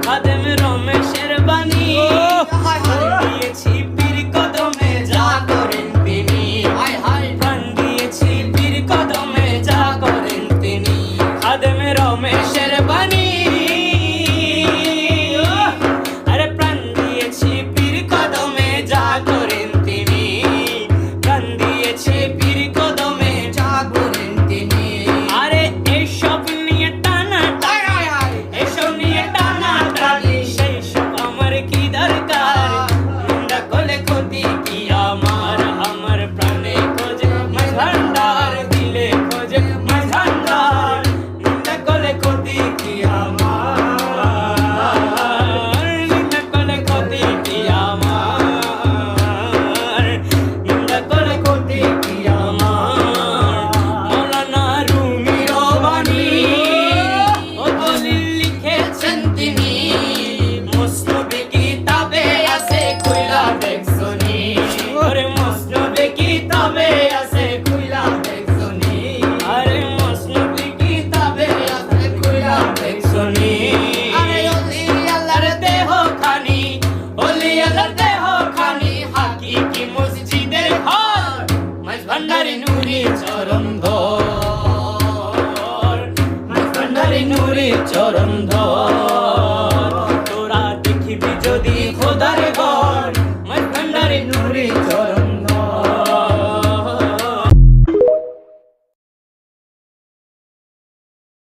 খাদেম রমেশের বাণী দিয়েছি পীর কদমে যা করেন তিনি প্রাণ দিয়েছি পীর কদমে যা করেন তিনি খাদেম রমেশের বাণী আরে প্রাণ দিয়েছি পীর কদমে যা করেন তিনি প্রাণ দিয়েছি পীর কদমে যা করেন তিনি আরে এইসব নিয়ে টানা এসব নিয়ে টানা টানি সেই সব আমার কি দরকার নিন্দা করলে ক্ষতি কি আমার প্রাণে খোঁজে মাঝভান্ডার দিলে খোঁজে মাঝভান্ডার নিন্দা করলে ক্ষতি কি নিন্দা করলে ক্ষতি কি নিন্দা করলে ক্ষতি কি মৌলানা রুমির বাণী ও দলিল লিখেছেন তিনি মুসনদে কিতাবে আছে খুইলা দেখছনি ওরে মুসনদে কিতাবে আছে খুইলা দেখছনি আরে মুসনদে কিতাবে আছে খুইলা দেখছনি আরে ওলি আল্লাহর দেহ খানি ওলি আল্লাহর দেহ খানি হাকিকি মসজিদের ঘর মাঝভান্ডারি নূরি চরণ ধর মাঝভান্ডারি নূরি চরণ ধর